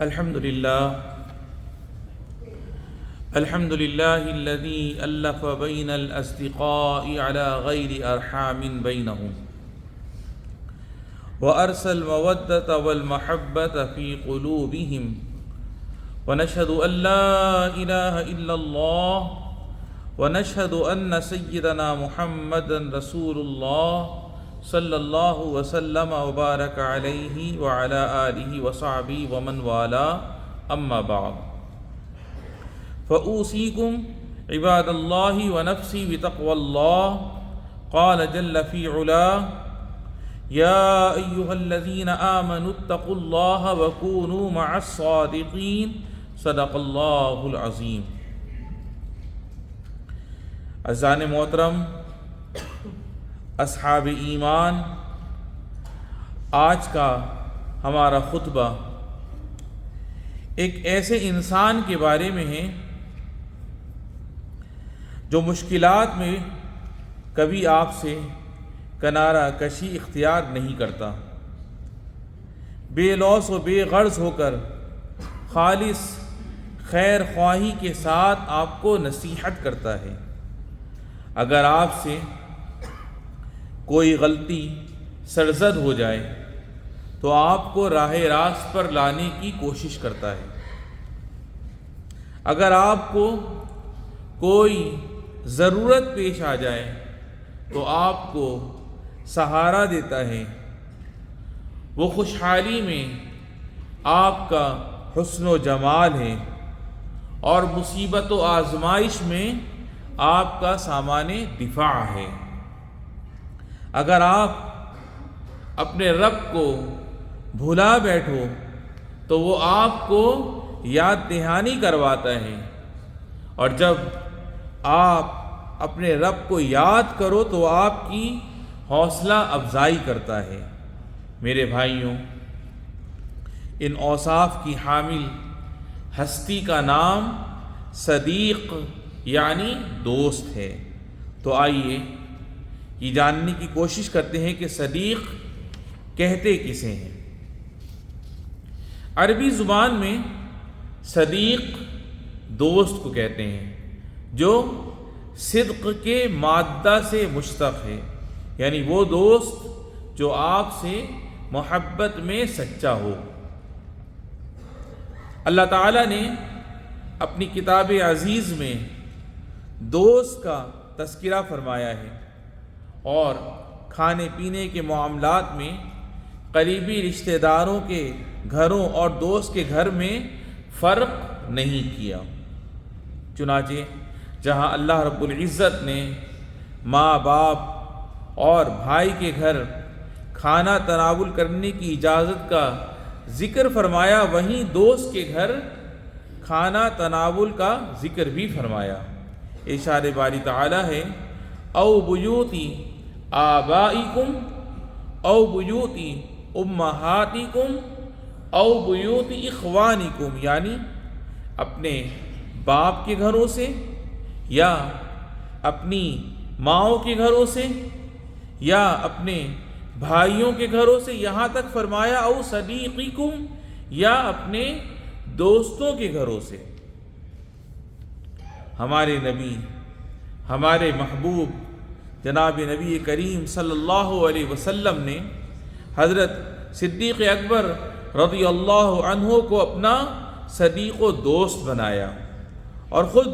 الحمد لله الذي ألف بين الأصدقاء على غير أرحام بينهم وأرسل المودة والمحبة في قلوبهم ونشهد أن لا إله إلا الله ونشهد أن سيدنا محمدا رسول الله صلی اللہ وسلم وبارک علیہ وعلى آلہ وصحبہ ومن والاه اما بعد فأوصيكم عباد الله ونفسي بتقوى الله قال جل في علاه يا أيها الذين آمنوا اتقوا الله وكونوا مع الصادقين صدق الله العظيم۔ عزیزان محترم، اصحاب ایمان، آج کا ہمارا خطبہ ایک ایسے انسان کے بارے میں ہے جو مشکلات میں کبھی آپ سے کنارہ کشی اختیار نہیں کرتا، بے لوث و بے غرض ہو کر خالص خیر خواہی کے ساتھ آپ کو نصیحت کرتا ہے۔ اگر آپ سے کوئی غلطی سرزد ہو جائے تو آپ کو راہ راست پر لانے کی کوشش کرتا ہے۔ اگر آپ کو کوئی ضرورت پیش آ جائے تو آپ کو سہارا دیتا ہے۔ وہ خوشحالی میں آپ کا حسن و جمال ہے اور مصیبت و آزمائش میں آپ کا سامان دفاع ہے۔ اگر آپ اپنے رب کو بھلا بیٹھو تو وہ آپ کو یاد دہانی کرواتا ہے، اور جب آپ اپنے رب کو یاد کرو تو آپ کی حوصلہ افزائی کرتا ہے۔ میرے بھائیوں، ان اوصاف کی حامل ہستی کا نام صدیق یعنی دوست ہے۔ تو آئیے یہ جاننے کی کوشش کرتے ہیں کہ صدیق کہتے کسے ہیں۔ عربی زبان میں صدیق دوست کو کہتے ہیں جو صدق کے مادہ سے مشتق ہے، یعنی وہ دوست جو آپ سے محبت میں سچا ہو۔ اللہ تعالیٰ نے اپنی کتاب عزیز میں دوست کا تذکرہ فرمایا ہے، اور کھانے پینے کے معاملات میں قریبی رشتہ داروں کے گھروں اور دوست کے گھر میں فرق نہیں کیا۔ چنانچہ جہاں اللہ رب العزت نے ماں باپ اور بھائی کے گھر کھانا تناول کرنے کی اجازت کا ذکر فرمایا، وہیں دوست کے گھر کھانا تناول کا ذکر بھی فرمایا۔ ارشاد باری تعالی ہے او بیوتی آبائکم او بیوتی امہاتکم او بیوتی اخوانکم، یعنی اپنے باپ کے گھروں سے یا اپنی ماؤں کے گھروں سے یا اپنے بھائیوں کے گھروں سے، یہاں تک فرمایا او صدیقکم، یا اپنے دوستوں کے گھروں سے۔ ہمارے نبی، ہمارے محبوب جناب نبی کریم صلی اللہ علیہ وسلم نے حضرت صدیق اکبر رضی اللہ عنہ کو اپنا صدیق و دوست بنایا، اور خود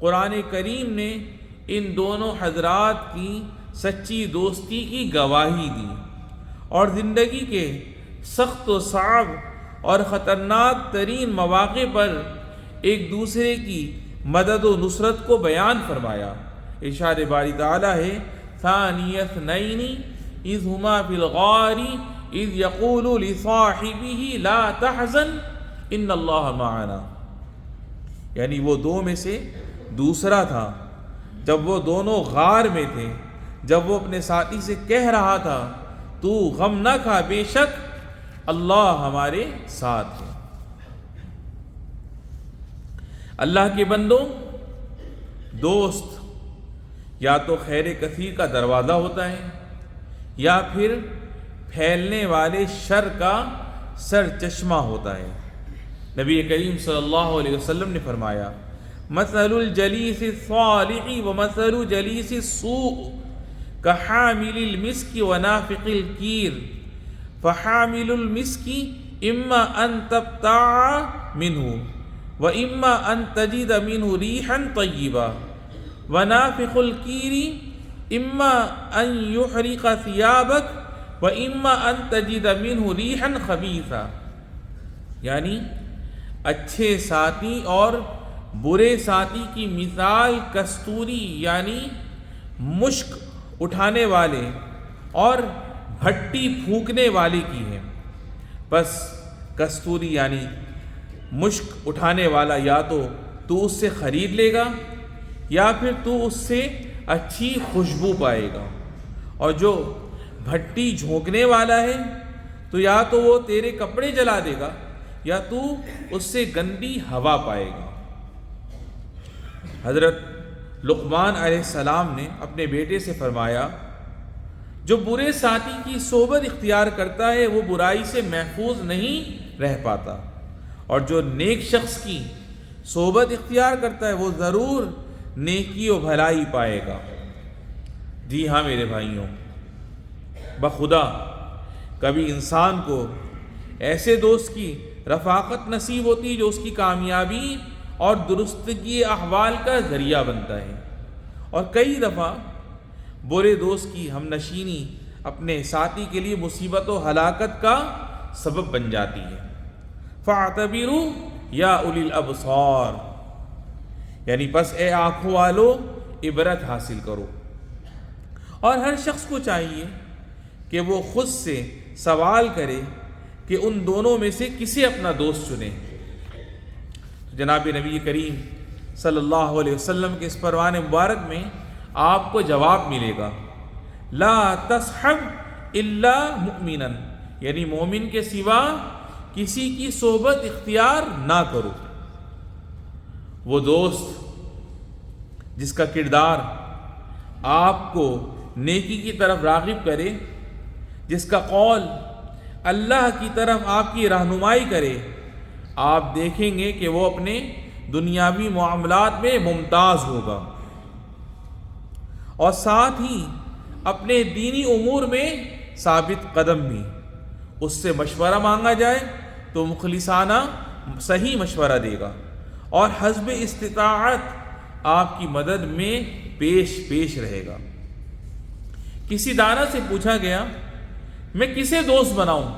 قرآن کریم نے ان دونوں حضرات کی سچی دوستی کی گواہی دی، اور زندگی کے سخت و صعب اور خطرناک ترین مواقع پر ایک دوسرے کی مدد و نصرت کو بیان فرمایا۔ ارشاد باری تعالی ہے ثانی اثنین اذ ہما فی الغار اذ یقول لصاحبہ لا تحزن ان اللہ معنا، یعنی وہ دو میں سے دوسرا تھا جب وہ دونوں غار میں تھے، جب وہ اپنے ساتھی سے کہہ رہا تھا تو غم نہ کھا، بے شک اللہ ہمارے ساتھ ہے۔ اللہ کے بندوں، دوست یا تو خیر کثیر کا دروازہ ہوتا ہے یا پھر پھیلنے والے شر کا سر چشمہ ہوتا ہے۔ نبی کریم صلی اللہ علیہ وسلم نے فرمایا مثل الجلیس الصالح ومثل جلیس السوء كحامل المسك ونافق الكير فحامل المسك إما أن تبتاع منه وإما أن تجد منه ريحا طيبا ونافق الكير إما أن يحرق ثيابك وإما أن تجد منه ريحا خبيثا. یعنی اچھے ساتھی اور برے ساتھی کی مثال کستوری یعنی مشک اٹھانے والے اور بھٹی پھونکنے والے کی ہے. بس کستوری یعنی مشک اٹھانے والا یا تو اس سے خرید لے گا یا پھر تو اس سے اچھی خوشبو پائے گا، اور جو بھٹی جھونکنے والا ہے تو یا تو وہ تیرے کپڑے جلا دے گا یا تو اس سے گندی ہوا پائے گا. حضرت لقمان علیہ السلام نے اپنے بیٹے سے فرمایا جو برے ساتھی کی صحبت اختیار کرتا ہے وہ برائی سے محفوظ نہیں رہ پاتا، اور جو نیک شخص کی صحبت اختیار کرتا ہے وہ ضرور نیکی و بھلائی پائے گا. جی ہاں میرے بھائیوں، بخدا کبھی انسان کو ایسے دوست کی رفاقت نصیب ہوتی ہے جو اس کی کامیابی اور درستگی احوال کا ذریعہ بنتا ہے، اور کئی دفعہ برے دوست کی ہم نشینی اپنے ساتھی کے لیے مصیبت و ہلاکت کا سبب بن جاتی ہے. فَاعْتَبِرُوا یا اولی الابصار، یعنی پس اے آنکھوں والو عبرت حاصل کرو. اور ہر شخص کو چاہیے کہ وہ خود سے سوال کرے کہ ان دونوں میں سے کسے اپنا دوست چنے. جناب نبی کریم صلی اللہ علیہ وسلم کے اس فرمان مبارک میں آپ کو جواب ملے گا لا تصحب الا مؤمنا، یعنی مومن کے سوا کسی کی صحبت اختیار نہ کرو. وہ دوست جس کا کردار آپ کو نیکی کی طرف راغب کرے، جس کا قول اللہ کی طرف آپ کی رہنمائی کرے، آپ دیکھیں گے کہ وہ اپنے دنیاوی معاملات میں ممتاز ہوگا، اور ساتھ ہی اپنے دینی امور میں ثابت قدم بھی. اس سے مشورہ مانگا جائے تو مخلصانہ صحیح مشورہ دے گا، اور حسب استطاعت آپ کی مدد میں پیش رہے گا. کسی دانا سے پوچھا گیا میں کسے دوست بناؤں؟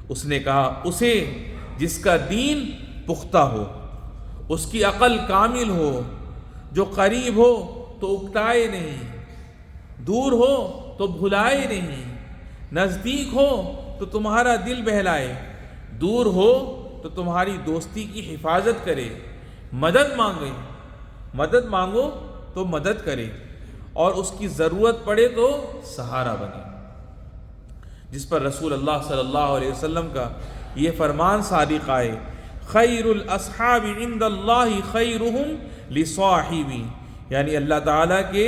اس نے کہا اسے جس کا دین پختہ ہو، اس کی عقل کامل ہو، جو قریب ہو تو اکتائے نہیں، دور ہو تو بھلائے نہیں، نزدیک ہو تو تمہارا دل بہلائے، دور ہو تو تمہاری دوستی کی حفاظت کرے، مدد مانگو تو مدد کرے، اور اس کی ضرورت پڑے تو سہارا بنے. جس پر رسول اللہ صلی اللہ علیہ وسلم کا یہ فرمان صادق آئے خیر الاصحاب عند اللہ خیرہم لصاحبی، یعنی اللہ تعالیٰ کے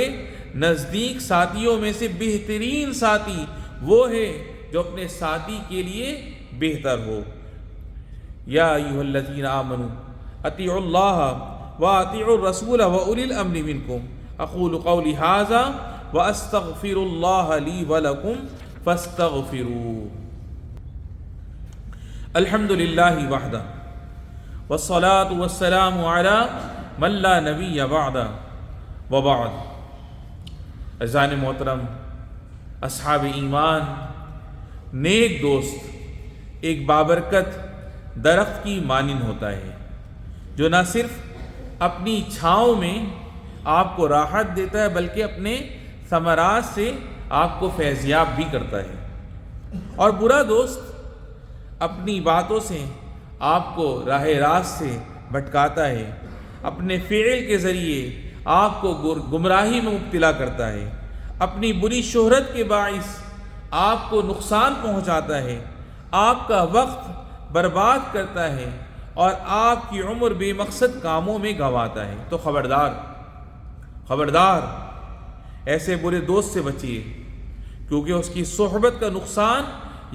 نزدیک ساتھیوں میں سے بہترین ساتھی وہ ہے جو اپنے ساتھی کے لیے بہتر ہو. یا ایھا الذین آمنوا اطیعوا اللہ واطیعوا الرسول واولی الامر منکم. اقول قولی ھذا واستغفر اللہ لی ولکم فاستغفروا. الحمد للہ وحدہ والصلاة والسلام علی من لا نبی بعدہ وبعد. عزیزان محترم، اصحاب ایمان، نیک دوست ایک بابرکت درخت کی مانند ہوتا ہے جو نہ صرف اپنی چھاؤں میں آپ کو راحت دیتا ہے بلکہ اپنے ثمرات سے آپ کو فیضیاب بھی کرتا ہے. اور برا دوست اپنی باتوں سے آپ کو راہ راست سے بھٹکاتا ہے، اپنے فعل کے ذریعے آپ کو گمراہی میں مبتلا کرتا ہے، اپنی بری شہرت کے باعث آپ کو نقصان پہنچاتا ہے، آپ کا وقت برباد کرتا ہے اور آپ کی عمر بے مقصد کاموں میں گنواتا ہے. تو خبردار ایسے برے دوست سے بچیے، کیونکہ اس کی صحبت کا نقصان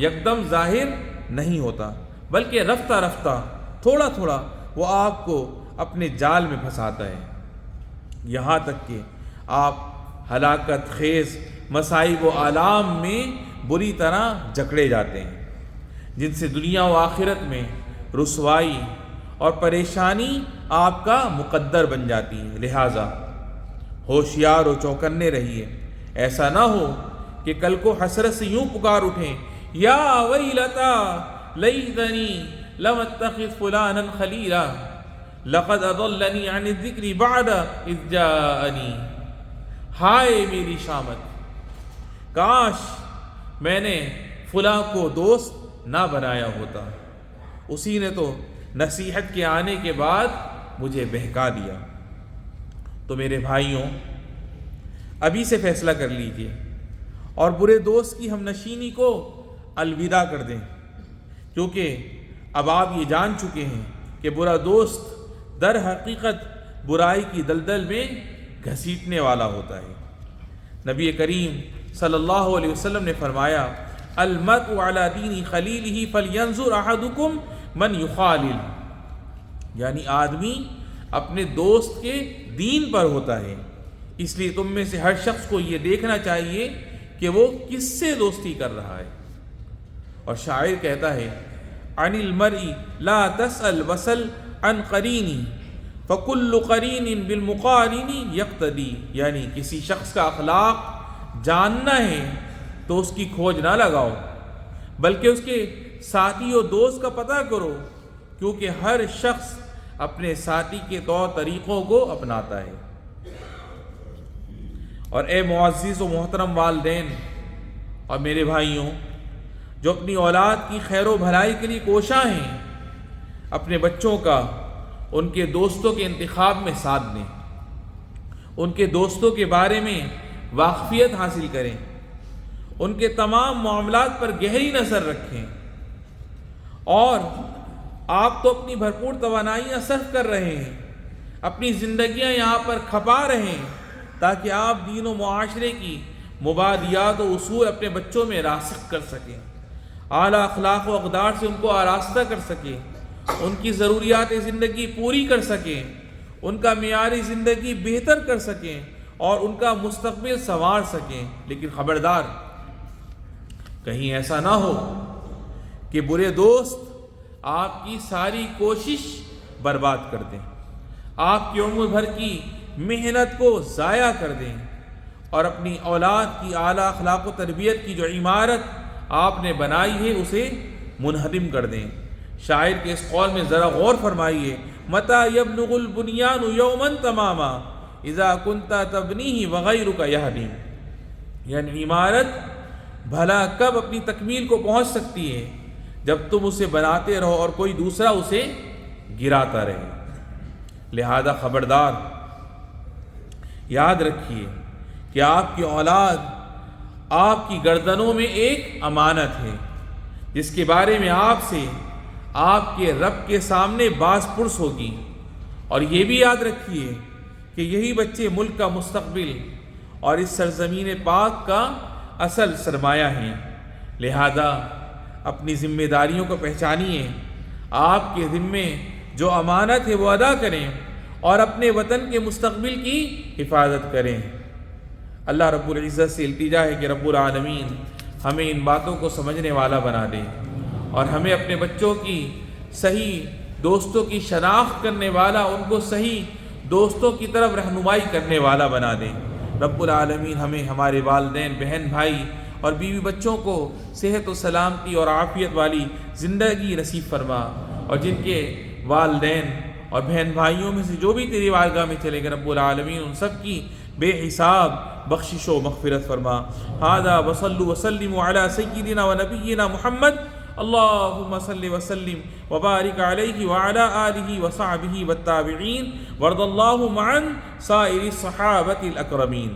یکدم ظاہر نہیں ہوتا بلکہ رفتہ رفتہ تھوڑا تھوڑا وہ آپ کو اپنے جال میں پھنساتا ہے، یہاں تک کہ آپ ہلاکت خیز مصائب و آلام میں بری طرح جکڑے جاتے ہیں، جن سے دنیا و آخرت میں رسوائی اور پریشانی آپ کا مقدر بن جاتی ہے۔ لہٰذا ہوشیار و چوکنے رہیے، ایسا نہ ہو کہ کل کو حسرت سے یوں پکار اٹھیں، یا ویلتا لیتنی لم اتخذ فلانا خلیلا لقد اضلنی عن الذکر بعد اذ جاءنی، ہائے میری شامت، کاش میں نے فلاں کو دوست نہ بنایا ہوتا، اسی نے تو نصیحت کے آنے کے بعد مجھے بہکا دیا۔ تو میرے بھائیوں، ابھی سے فیصلہ کر لیجئے اور برے دوست کی ہم نشینی کو الوداع کر دیں، کیونکہ اب آپ یہ جان چکے ہیں کہ برا دوست در حقیقت برائی کی دلدل میں گھسیٹنے والا ہوتا ہے۔ نبی کریم صلی اللہ علیہ وسلم نے فرمایا، المرء علی دین خلیلہ فلینظر احدکم من یخالل، یعنی آدمی اپنے دوست کے دین پر ہوتا ہے، اس لیے تم میں سے ہر شخص کو یہ دیکھنا چاہیے کہ وہ کس سے دوستی کر رہا ہے۔ اور شاعر کہتا ہے، عن المرء لا تسأل وسل عن قرینی فکل قرین بالمقارن یقتدی، یعنی کسی شخص کا اخلاق جاننا ہے تو اس کی کھوج نہ لگاؤ، بلکہ اس کے ساتھی و دوست کا پتہ کرو، کیونکہ ہر شخص اپنے ساتھی کے طور طریقوں کو اپناتا ہے۔ اور اے معزز و محترم والدین اور میرے بھائیوں، جو اپنی اولاد کی خیر و بھلائی کے لیے کوشاں ہیں، اپنے بچوں کا ان کے دوستوں کے انتخاب میں ساتھ دیں، ان کے دوستوں کے بارے میں واقفیت حاصل کریں، ان کے تمام معاملات پر گہری نظر رکھیں، اور آپ تو اپنی بھرپور توانائیاں صرف کر رہے ہیں، اپنی زندگیاں یہاں پر کھپا رہے ہیں تاکہ آپ دین و معاشرے کی مبادیات و اصول اپنے بچوں میں راسخ کر سکیں، اعلیٰ اخلاق و اقدار سے ان کو آراستہ کر سکیں، ان کی ضروریات زندگی پوری کر سکیں، ان کا معیار زندگی بہتر کر سکیں اور ان کا مستقبل سنوار سکیں۔ لیکن خبردار، کہیں ایسا نہ ہو کہ برے دوست آپ کی ساری کوشش برباد کر دیں، آپ کی عمر بھر کی محنت کو ضائع کر دیں، اور اپنی اولاد کی اعلیٰ اخلاق و تربیت کی جو عمارت آپ نے بنائی ہے اسے منہدم کر دیں۔ شاعر کے اس قول میں ذرا غور فرمائیے، متى يبلغ البنيان يوما تماما اذا كنت تبنيه وغيرك يهدم، یعنی عمارت بھلا کب اپنی تکمیل کو پہنچ سکتی ہے جب تم اسے بناتے رہو اور کوئی دوسرا اسے گراتا رہے۔ لہذا خبردار، یاد رکھیے کہ آپ کی اولاد آپ کی گردنوں میں ایک امانت ہے، جس کے بارے میں آپ سے آپ کے رب کے سامنے باز پرس ہوگی۔ اور یہ بھی یاد رکھیے کہ یہی بچے ملک کا مستقبل اور اس سرزمین پاک کا اصل سرمایہ ہیں۔ لہذا اپنی ذمہ داریوں کو پہچانیے، آپ کے ذمے جو امانت ہے وہ ادا کریں اور اپنے وطن کے مستقبل کی حفاظت کریں۔ اللہ رب العزت سے التجا ہے کہ رب العالمین ہمیں ان باتوں کو سمجھنے والا بنا دے اور ہمیں اپنے بچوں کی صحیح دوستوں کی شناخت کرنے والا، ان کو صحیح دوستوں کی طرف رہنمائی کرنے والا بنا دے۔ رب العالمین ہمیں، ہمارے والدین، بہن بھائی اور بیوی بچوں کو صحت و سلامتی اور عافیت والی زندگی نصیب فرما، اور جن کے والدین اور بہن بھائیوں میں سے جو بھی تیری بارگاہ میں چلے گئے رب العالمین ان سب کی بے حساب بخشش و مغفرت فرما۔ ھذا وصلوا وسلموا علی سیدنا و نبینا محمد، اللہم صل وسلم وبارک علیہ وعلی آلہ وصحبہ والتابعین، وارض اللہم عن سائر الصحابۃ الاکرمین۔